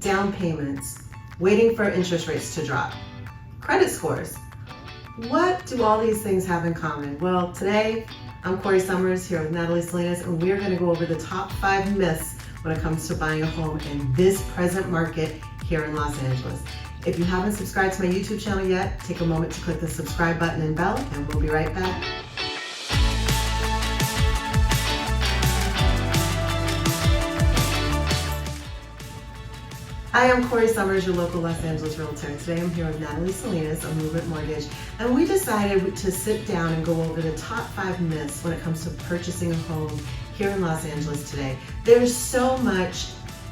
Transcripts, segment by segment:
down payments, waiting for interest rates to drop, credit scores. What do all these things have in common? Well, today I'm Corrie Sommers here with Natalie, Salins, and we're going to go over the top 5 myths when it comes to buying a home in this present market here in Los Angeles. If you haven't subscribed to my YouTube channel yet, take a moment to click the subscribe button and bell, and we'll be right back. Hi, I'm Corrie Sommers, your local Los Angeles realtor. Today I'm here with Natalie, Salins of Movement Mortgage, and we decided to sit down and go over the top 5 myths when it comes to purchasing a home here in Los Angeles today. There's so much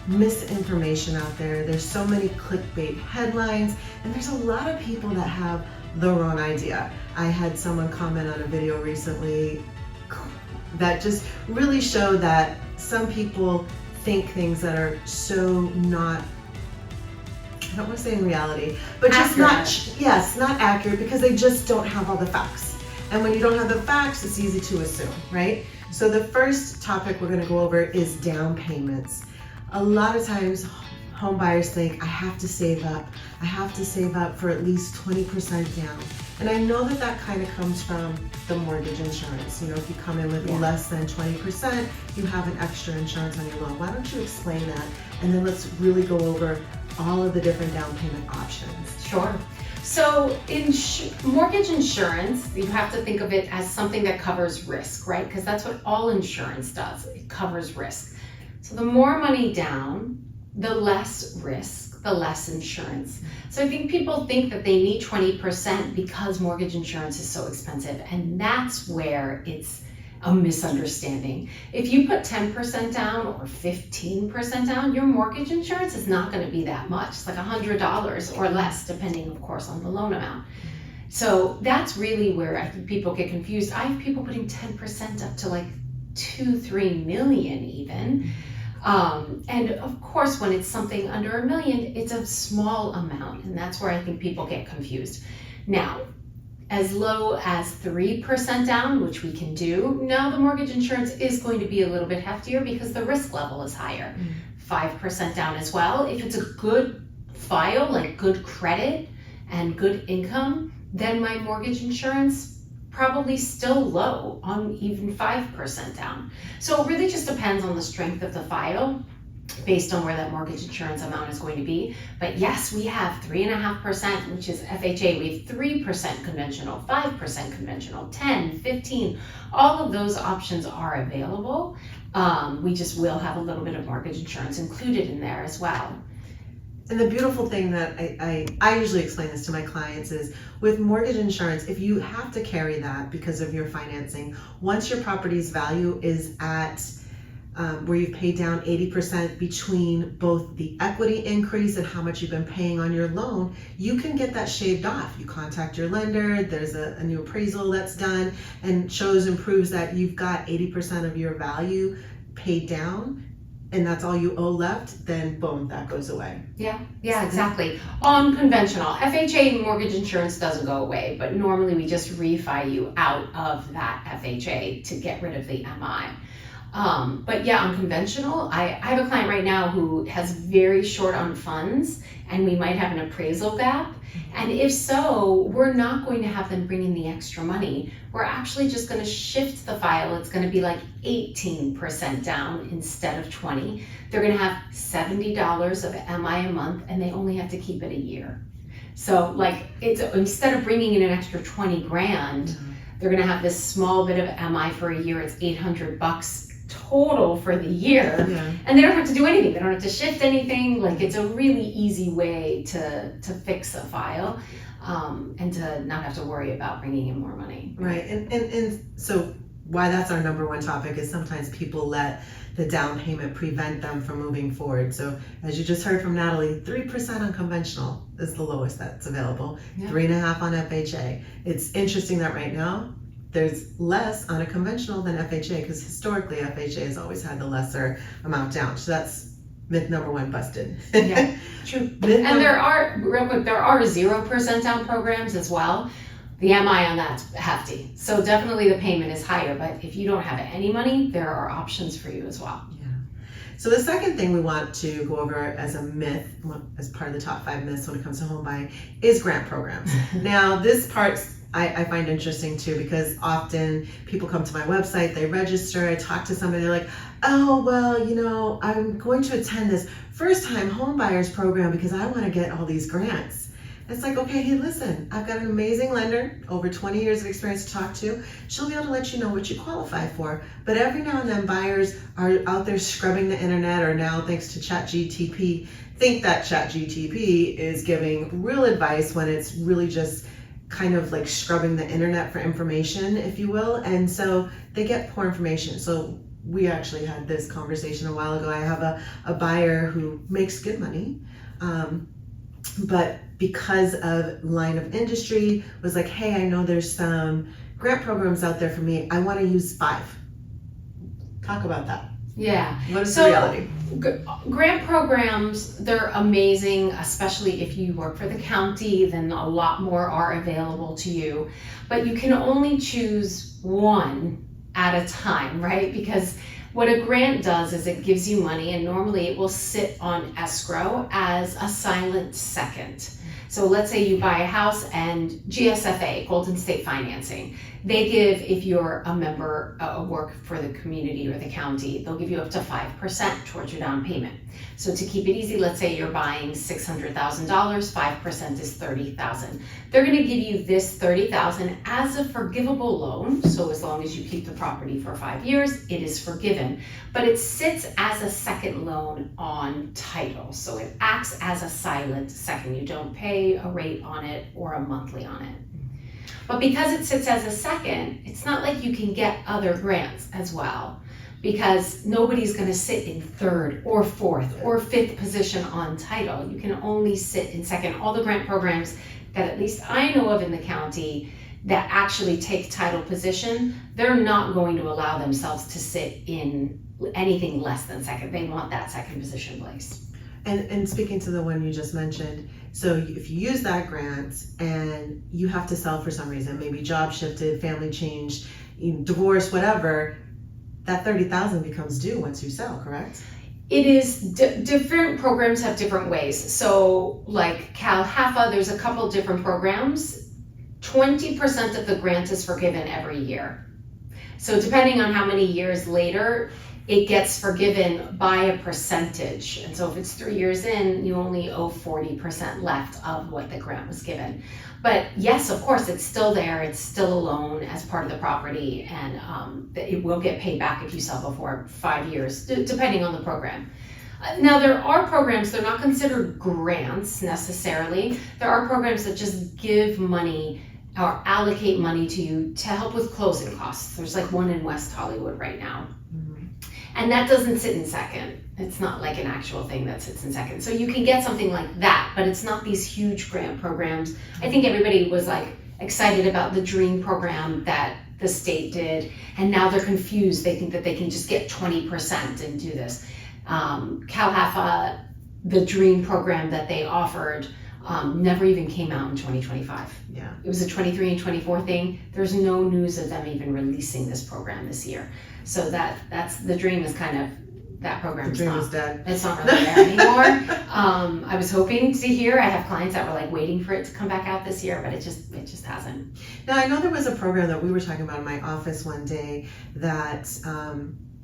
misinformation out there. There's so many clickbait headlines, and there's a lot of people that have the wrong idea. I had someone comment on a video recently that just really showed that some people think things that are so not, I don't want to say in reality, but just not accurate, because they just don't have all the facts. And when you don't have the facts, it's easy to assume, right? So the first topic we're going to go over is down payments. A lot of times home buyers think, I have to save up. I have to save up for at least 20% down. And I know that that kind of comes from the mortgage insurance. You know, if you come in with less than 20%, you have an extra insurance on your loan. Why don't you explain that? And then let's really go over all of the different down payment options. Sure. So in mortgage insurance, you have to think of it as something that covers risk, right? Because that's what all insurance does. It covers risk. So the more money down, the less risk, the less insurance. So I think people think that they need 20% because mortgage insurance is so expensive, and that's where it's a misunderstanding. If you put 10% down or 15% down, your mortgage insurance is not going to be that much. It's like $100 or less, depending, of course, on the loan amount. So that's really where I think people get confused. I have people putting 10% up to like 2-3 million even. And of course, when it's something under $1 million, it's a small amount, and that's where I think people get confused. Now, as low as 3% down, which we can do, now the mortgage insurance is going to be a little bit heftier because the risk level is higher. 5% down as well. If it's a good file, like good credit and good income, then my mortgage insurance probably still low on even 5% down. So it really just depends on the strength of the file based on where that mortgage insurance amount is going to be. But yes, we have 3.5%, which is FHA. We have 3% conventional, 5% conventional, 10, 15. All of those options are available. We just will have a little bit of mortgage insurance included in there as well. And the beautiful thing that I usually explain this to my clients is, with mortgage insurance, if you have to carry that because of your financing, once your property's value is at where you've paid down 80% between both the equity increase and how much you've been paying on your loan, you can get that shaved off. You contact your lender, there's a new appraisal that's done and shows and proves that you've got 80% of your value paid down, and that's all you owe left, then boom, that goes away. Yeah, exactly. On conventional, FHA mortgage insurance doesn't go away, but normally we just refi you out of that FHA to get rid of the MI. But yeah, on conventional, I have a client right now who has very short on funds, and we might have an appraisal gap. And if so, we're not going to have them bring in the extra money. We're actually just going to shift the file. It's going to be like 18% down instead of 20. They're going to have $70 of MI a month, and they only have to keep it a year. So like, it's instead of bringing in an extra 20 grand, they're going to have this small bit of MI for a year. It's $800 total for the year, and they don't have to do anything. They don't have to shift anything. Like, it's a really easy way to fix a file, and to not have to worry about bringing in more money. Right, and so why that's our number one topic is sometimes people let the down payment prevent them from moving forward. So as you just heard from Natalie, 3% on conventional is the lowest that's available, 3.5% on FHA. It's interesting that right now there's less on a conventional than FHA, because historically FHA has always had the lesser amount down. So that's myth number 1 busted. Yeah, true. And there are 0% down programs as well. The MI on that's hefty. So definitely the payment is higher, but if you don't have any money, there are options for you as well. Yeah. So the second thing we want to go over as a myth, as part of the top 5 myths when it comes to home buying, is grant programs. Now, this part I find interesting too, because often people come to my website, they register, I talk to somebody, they're like, oh, well, I'm going to attend this first-time home buyers program because I want to get all these grants. It's like, okay, hey, listen, I've got an amazing lender, over 20 years of experience to talk to. She'll be able to let you know what you qualify for. But every now and then buyers are out there scrubbing the internet, or now thanks to ChatGPT, think that ChatGPT is giving real advice when it's really just kind of like scrubbing the internet for information, if you will. And so they get poor information. So we actually had this conversation a while ago. I have a buyer who makes good money, but because of line of industry, was like, hey, I know there's some grant programs out there for me. I want to use 5. Talk about that. Yeah. What is the reality? Grant programs, they're amazing, especially if you work for the county, then a lot more are available to you. But you can only choose one at a time, right? Because what a grant does is it gives you money, and normally it will sit on escrow as a silent second. So let's say you buy a house and GSFA, Golden State Financing, they give, if you're a member, work for the community or the county, they'll give you up to 5% towards your down payment. So to keep it easy, let's say you're buying $600,000, 5% is $30,000. They're gonna give you this $30,000 as a forgivable loan. So as long as you keep the property for 5 years, it is forgiven. But it sits as a second loan on title. So it acts as a silent second. You don't pay a rate on it or a monthly on it. But because it sits as a second, it's not like you can get other grants as well, because nobody's going to sit in 3rd or 4th or 5th position on title. You can only sit in second. All the grant programs that at least I know of in the county that actually take title position, they're not going to allow themselves to sit in anything less than second. They want that second position placed. And speaking to the one you just mentioned, so if you use that grant and you have to sell for some reason, maybe job shifted, family changed, divorce, whatever, that $30,000 becomes due once you sell, correct? It is, different programs have different ways. So like Cal HAFA, there's a couple different programs. 20% of the grant is forgiven every year. So depending on how many years later, it gets forgiven by a percentage. And so if it's 3 years in, you only owe 40% left of what the grant was given. But yes, of course, it's still there. It's still a loan as part of the property, and it will get paid back if you sell before 5 years, depending on the program. Now, there are programs, they're not considered grants necessarily. There are programs that just give money or allocate money to you to help with closing costs. There's like one in West Hollywood right now. And that doesn't sit in second. It's not like an actual thing that sits in second. So you can get something like that, but it's not these huge grant programs. I think everybody was like excited about the DREAM program that the state did, and now they're confused. They think that they can just get 20% and do this. Cal HAFA, the DREAM program that they offered, never even came out in 2025. Yeah. It was a 23 and 24 thing. There's no news of them even releasing this program this year. So that's the dream is kind of, that program is dead. It's not really there anymore. I was hoping to hear, I have clients that were like waiting for it to come back out this year, but it just hasn't. Now, I know there was a program that we were talking about in my office one day that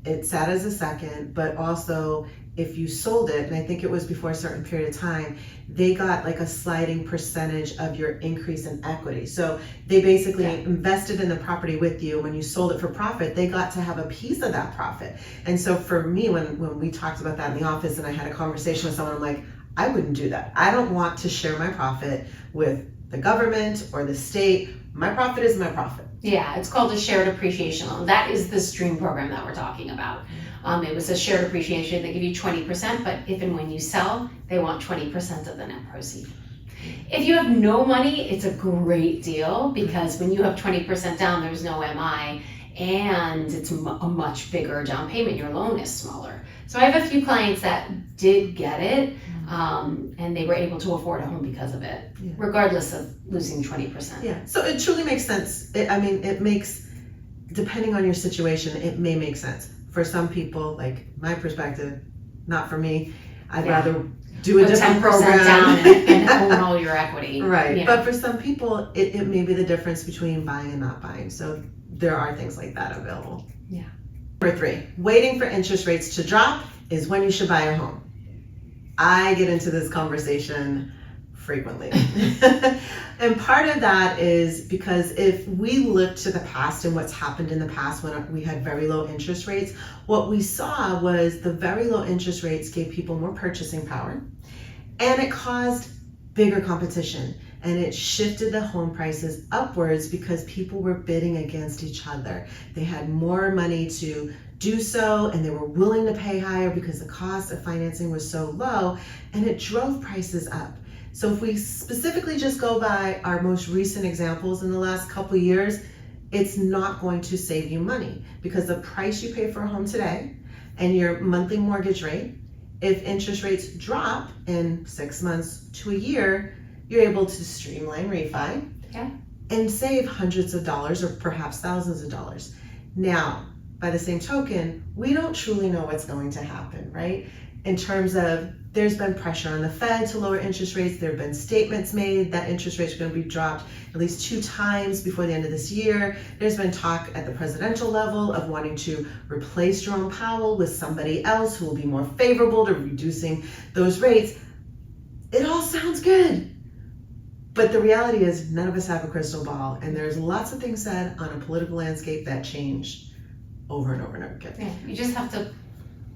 it sat as a second, but also if you sold it, and I think it was before a certain period of time, they got like a sliding percentage of your increase in equity. So they basically invested in the property with you. When you sold it for profit, they got to have a piece of that profit. And so for me, when we talked about that in the office and I had a conversation with someone, I'm like, I wouldn't do that. I don't want to share my profit with the government or the state. My profit is my profit. Yeah, it's called a shared appreciation loan. That is the STREAM program that we're talking about. It was a shared appreciation. They give you 20%, but if and when you sell, they want 20% of the net proceed. If you have no money, it's a great deal, because when you have 20% down, there's no MI, and it's a much bigger down payment. Your loan is smaller. So I have a few clients that did get it, and they were able to afford a home because of it, regardless of losing 20%. Yeah, so it truly makes sense. It makes, depending on your situation, it may make sense. For some people, like my perspective, not for me. I'd Yeah. rather do a Put different 10% program. down and own all your equity. Right. You know. But for some people, it may be the difference between buying and not buying. So there are things like that available. Yeah. Number 3, waiting for interest rates to drop is when you should buy a home. I get into this conversation frequently. And part of that is because if we look to the past and what's happened in the past when we had very low interest rates, what we saw was the very low interest rates gave people more purchasing power, and it caused bigger competition, and it shifted the home prices upwards because people were bidding against each other. They had more money to do so, and they were willing to pay higher because the cost of financing was so low, and it drove prices up. So if we specifically just go by our most recent examples in the last couple of years, it's not going to save you money, because the price you pay for a home today and your monthly mortgage rate, if interest rates drop in 6 months to a year, you're able to streamline refi and save hundreds of dollars or perhaps thousands of dollars. Now, by the same token, we don't truly know what's going to happen, right? In terms of, there's been pressure on the Fed to lower interest rates. There have been statements made that interest rates are going to be dropped at least 2 times before the end of this year. There's been talk at the presidential level of wanting to replace Jerome Powell with somebody else who will be more favorable to reducing those rates. It all sounds good. But the reality is none of us have a crystal ball, and there's lots of things said on a political landscape that change over and over and over again. Yeah, you just have to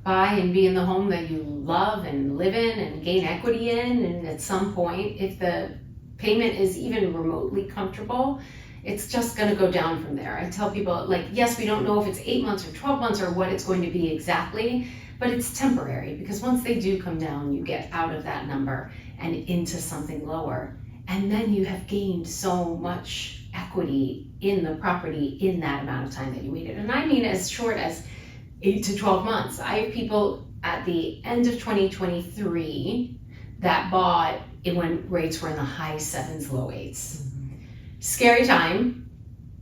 buy and be in the home that you love and live in and gain equity in, and at some point, if the payment is even remotely comfortable, it's just going to go down from there. I tell people, like, yes, we don't know if it's 8 months or 12 months or what it's going to be exactly, but it's temporary, because once they do come down, you get out of that number and into something lower, and then you have gained so much equity in the property in that amount of time that you waited. And I mean as short as 8 to 12 months. I have people at the end of 2023 that bought it when rates were in the high 7s, low 8s. Scary time.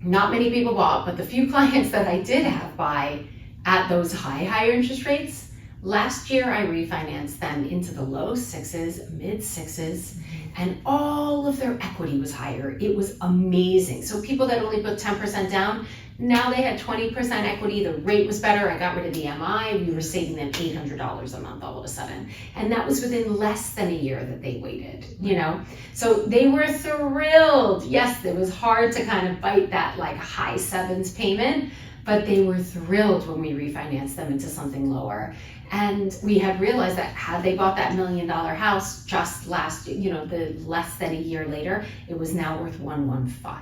Not many people bought, but the few clients that I did have buy at those higher interest rates, last year I refinanced them into the low 6s, mid 6s, and all of their equity was higher. It was amazing. So people that only put 10% down, now they had 20% equity, the rate was better, I got rid of the MI, we were saving them $800 a month all of a sudden. And that was within less than a year that they waited, you know? So they were thrilled. Yes, it was hard to kind of bite that like high 7s payment, but they were thrilled when we refinanced them into something lower. And we had realized that had they bought that $1 million house just last, the less than a year later, it was now worth 115.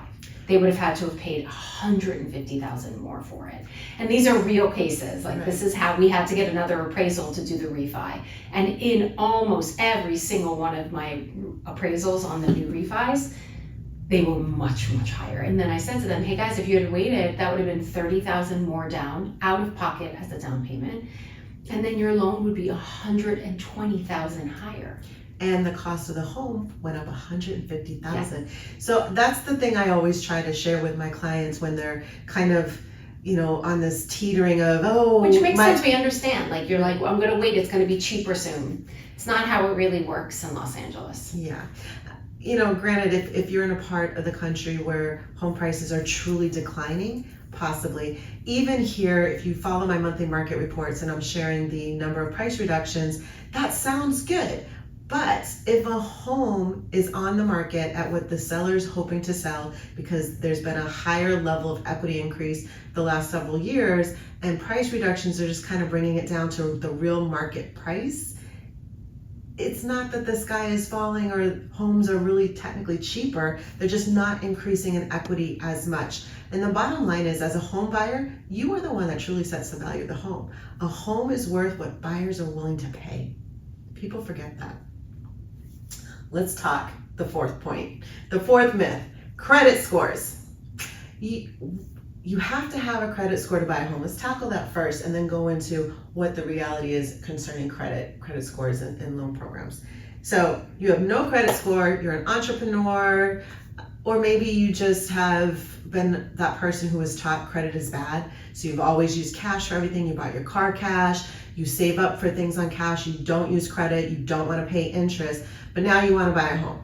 They would have had to have paid $150,000 more for it. And these are real cases. Like, this is how we had to get another appraisal to do the refi. And in almost every single one of my appraisals on the new refis, they were much, much higher. And then I said to them, hey guys, if you had waited, that would have been $30,000 more down, out of pocket as the down payment. And then your loan would be $120,000 higher. And the cost of the home went up $150,000. So that's the thing I always try to share with my clients when they're kind of, on this teetering of, which makes sense, we understand. Like, you're like, well, I'm gonna wait, it's gonna be cheaper soon. It's not how it really works in Los Angeles. Yeah. Granted, if you're in a part of the country where home prices are truly declining, possibly. Even here, if you follow my monthly market reports and I'm sharing the number of price reductions, that sounds good. But if a home is on the market at what the seller's hoping to sell because there's been a higher level of equity increase the last several years, and price reductions are just kind of bringing it down to the real market price, it's not that the sky is falling or homes are really technically cheaper, they're just not increasing in equity as much. And the bottom line is, as a home buyer, you are the one that truly sets the value of the home. A home is worth what buyers are willing to pay. People forget that. Let's talk the 4th point. The 4th myth, credit scores. You have to have a credit score to buy a home. Let's tackle that first and then go into what the reality is concerning credit scores and loan programs. So you have no credit score, you're an entrepreneur, or maybe you just have been that person who was taught credit is bad, so you've always used cash for everything, you bought your car cash, you save up for things on cash, you don't use credit, you don't want to pay interest, but now you want to buy a home.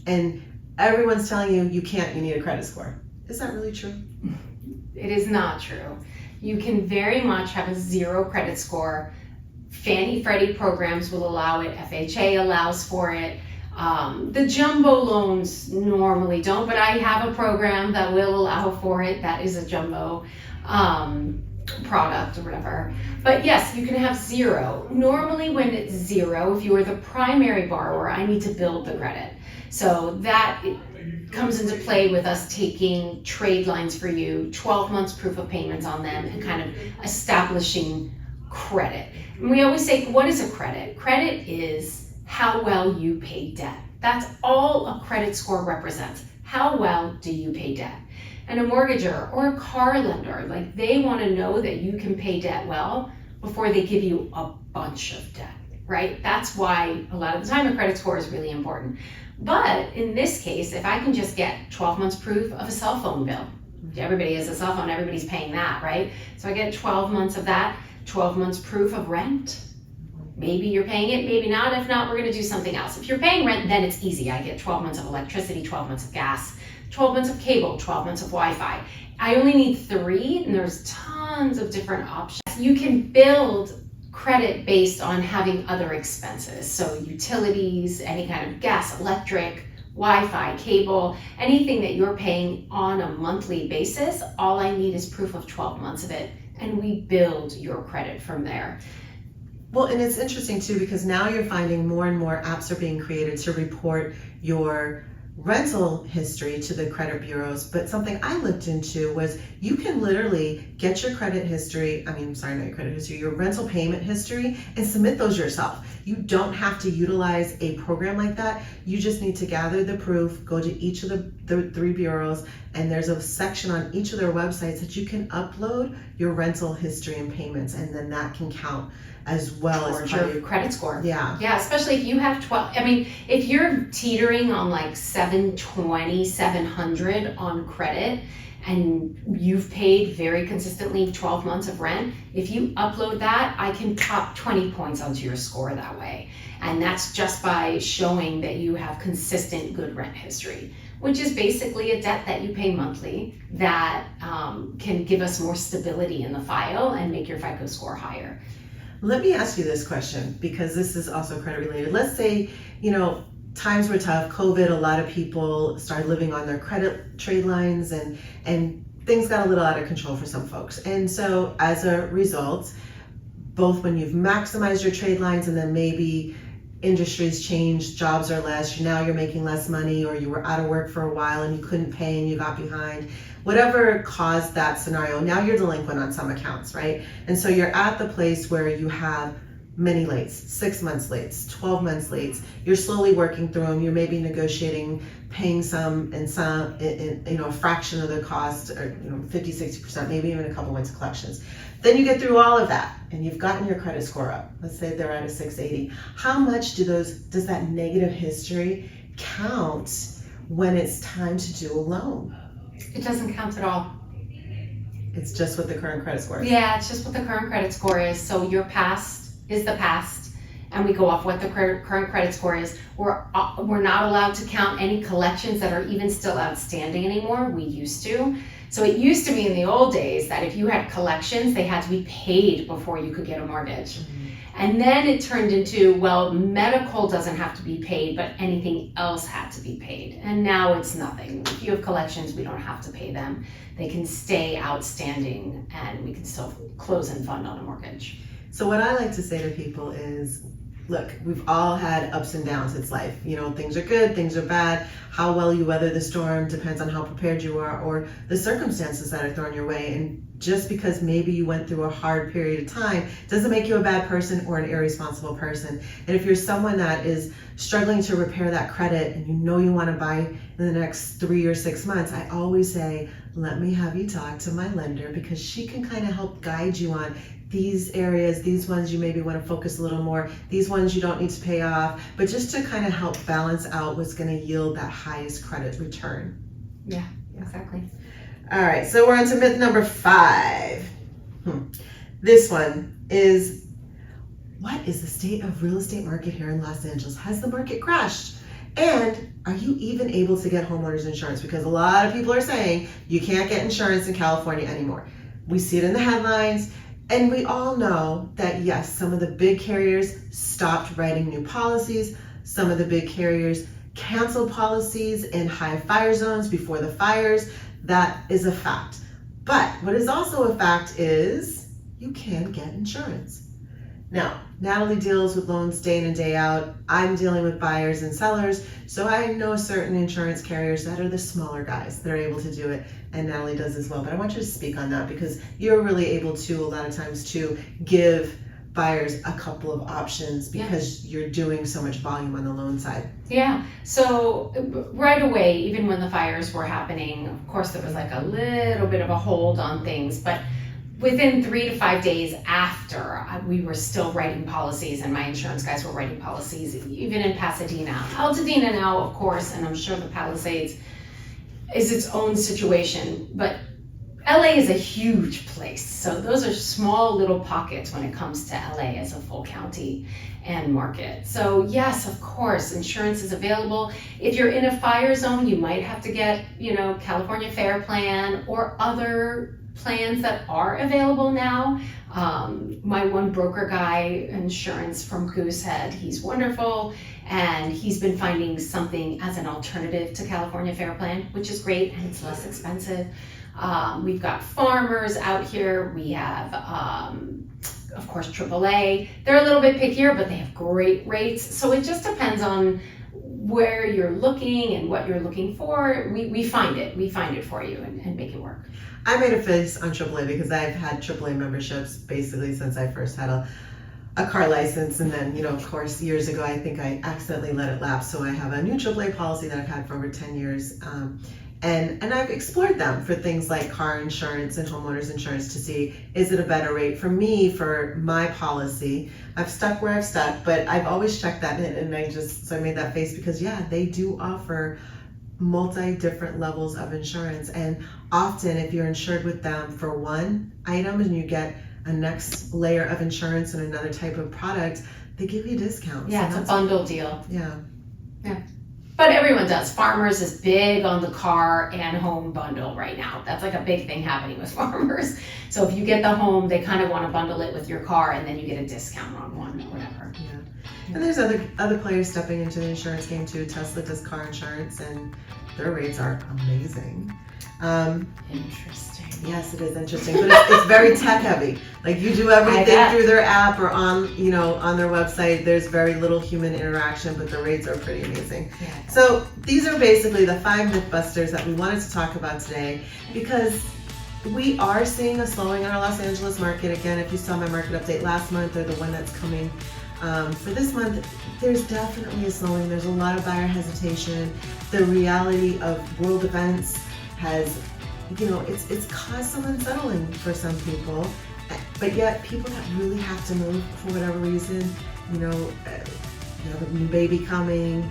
And everyone's telling you you can't, you need a credit score. Is that really true? It is not true. You can very much have a 0 credit score. Fannie Freddie programs will allow it, FHA allows for it. The jumbo loans normally don't, but I have a program that will allow for it. That is a jumbo product or whatever. But yes, you can have 0. Normally when it's 0, if you are the primary borrower, I need to build the credit. So that comes into play with us taking trade lines for you, 12 months proof of payments on them, and kind of establishing credit. And we always say, what is a credit? Credit is how well you pay debt. That's all a credit score represents. How well do you pay debt? And a mortgager or a car lender, like they want to know that you can pay debt well before they give you a bunch of debt, right? That's why a lot of the time a credit score is really important. But in this case, if I can just get 12 months proof of a cell phone bill, everybody has a cell phone, everybody's paying that, right? So I get 12 months of that, 12 months proof of rent. Maybe you're paying it, maybe not. If not, we're gonna do something else. If you're paying rent, then it's easy. I get 12 months of electricity, 12 months of gas, 12 months of cable, 12 months of Wi-Fi. I only need 3, and there's tons of different options. You can build credit based on having other expenses. So utilities, any kind of gas, electric, Wi-Fi, cable, anything that you're paying on a monthly basis, all I need is proof of 12 months of it, and we build your credit from there. Well, and it's interesting too, because now you're finding more and more apps are being created to report your rental history to the credit bureaus. But something I looked into was you can literally get your credit history, not your credit history, your rental payment history, and submit those yourself. You don't have to utilize a program like that. You just need to gather the proof, go to each of the 3 bureaus, and there's a section on each of their websites that you can upload your rental history and payments, and then that can count as well as part of your credit score. Yeah. Yeah, especially if you have 12, if you're teetering on like 720, 700 on credit, and you've paid very consistently 12 months of rent, if you upload that, I can top 20 points onto your score that way. And that's just by showing that you have consistent good rent history, which is basically a debt that you pay monthly that can give us more stability in the file and make your FICO score higher. Let me ask you this question, because this is also credit related. Let's say, times were tough, COVID, a lot of people started living on their credit trade lines, and things got a little out of control for some folks. And so as a result, both when you've maximized your trade lines and then maybe industries change, jobs are less, now you're making less money, or you were out of work for a while and you couldn't pay and you got behind, whatever caused that scenario, now you're delinquent on some accounts, right? And so you're at the place where you have many lates, 6 months lates, 12 months lates. You're slowly working through them. You're maybe negotiating, paying some and some, a fraction of the cost, or 50, 60%, maybe even a couple months of collections. Then you get through all of that and you've gotten your credit score up. Let's say they're at a 680. How much does that negative history count when it's time to do a loan? It doesn't count at all. It's just what the current credit score is. Yeah, it's just what the current credit score is. So your past is the past, and we go off what the current credit score is. We're not allowed to count any collections that are even still outstanding anymore. We used to. So it used to be in the old days that if you had collections, they had to be paid before you could get a mortgage. Mm-hmm. And then it turned into, well, medical doesn't have to be paid, but anything else had to be paid. And now it's nothing. If you have collections, we don't have to pay them. They can stay outstanding and we can still close and fund on a mortgage. So what I like to say to people is, look, we've all had ups and downs. It's life. Things are good, things are bad. How well you weather the storm depends on how prepared you are, or the circumstances that are thrown your way. And just because maybe you went through a hard period of time doesn't make you a bad person or an irresponsible person. And if you're someone that is struggling to repair that credit and you want to buy in the next 3 or 6 months, I always say, let me have you talk to my lender, because she can kind of help guide you on these areas, these ones you maybe want to focus a little more, these ones you don't need to pay off, but just to kind of help balance out what's going to yield that highest credit return. Yeah, exactly. All right, so we're on to myth number 5. This one is, what is the state of real estate market here in Los Angeles? Has the market crashed? And are you even able to get homeowners insurance? Because a lot of people are saying you can't get insurance in California anymore. We see it in the headlines, and we all know that yes, some of the big carriers stopped writing new policies. Some of the big carriers canceled policies in high fire zones before the fires. That is a fact. But what is also a fact is you can get insurance. Now, Natalie deals with loans day in and day out. I'm dealing with buyers and sellers, so I know certain insurance carriers that are the smaller guys. They're able to do it, and Natalie does as well. But I want you to speak on that because you're really able to, a lot of times, to give buyers a couple of options because you're doing so much volume on the loan side. Yeah, so right away, even when the fires were happening, of course there was like a little bit of a hold on things, but within 3 to 5 days after, we were still writing policies, and my insurance guys were writing policies, even in Pasadena. Altadena now, of course, and I'm sure the Palisades is its own situation, but LA is a huge place, so those are small little pockets when it comes to LA as a full county and market. So yes, of course, insurance is available. If you're in a fire zone, you might have to get, California Fair Plan or other plans that are available now. My one broker guy, insurance from Goosehead, he's wonderful, and he's been finding something as an alternative to California Fair Plan, which is great, and it's less expensive. We've got Farmers out here. We have, of course, AAA. They're a little bit pickier, but they have great rates. So it just depends on where you're looking and what you're looking for. We find it for you and make it work. I made a face on AAA because I've had AAA memberships basically since I first had a car license, and then, of course, years ago, I think I accidentally let it lapse. So I have a new AAA policy that I've had for over 10 years. And I've explored them for things like car insurance and homeowners insurance to see, is it a better rate for me for my policy? I've stuck where I've stuck, but I've always checked that in, and I made that face because they do offer different levels of insurance, and often if you're insured with them for one item and you get a next layer of insurance and another type of product, they give you discounts. Yeah, it's a bundle deal. Yeah. But everyone does. Farmers is big on the car and home bundle right now. That's like a big thing happening with Farmers. So if you get the home, they kind of want to bundle it with your car, and then you get a discount on one or whatever. Yeah. And there's other players stepping into the insurance game too. Tesla does car insurance, and their rates are amazing. Interesting. Yes, it is interesting, but it's very tech heavy. Like, you do everything through their app or on their website. There's very little human interaction, but the rates are pretty amazing. Yeah. So these are basically the 5 myth busters that we wanted to talk about today, because we are seeing a slowing in our Los Angeles market. Again, if you saw my market update last month or the one that's coming for this month, there's definitely a slowing. There's a lot of buyer hesitation. The reality of world events has, it's caused some unsettling for some people, but yet people that really have to move for whatever reason, you have a new baby coming,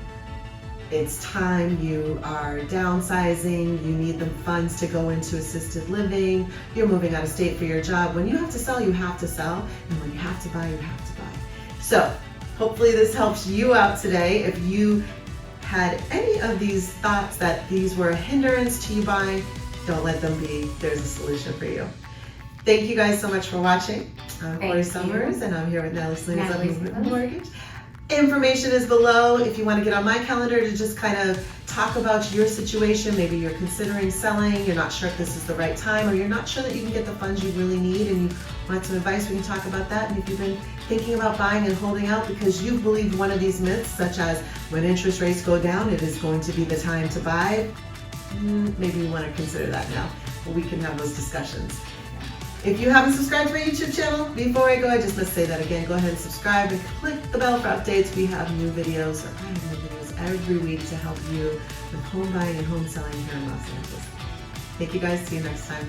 it's time, you are downsizing, you need the funds to go into assisted living, you're moving out of state for your job. When you have to sell, you have to sell, and when you have to buy, you have to buy. So hopefully this helps you out today. If you had any of these thoughts that these were a hindrance to you buying, don't let them be. There's a solution for you. Thank you guys so much for watching. I'm Corrie Sommers, and I'm here with Natalie Salins of Homebuying Mortgage. Information is below if you want to get on my calendar to just kind of talk about your situation. Maybe you're considering selling, you're not sure if this is the right time, or you're not sure that you can get the funds you really need and you want some advice, we can talk about that. And if you've been thinking about buying and holding out because you believe one of these myths, such as when interest rates go down, it is going to be the time to buy, maybe you want to consider that now. We can have those discussions. If you haven't subscribed to my YouTube channel, before I go, I just must say that again, go ahead and subscribe and click the bell for updates. We have new videos, or I have new videos every week to help you with home buying and home selling here in Los Angeles. Thank you guys, see you next time.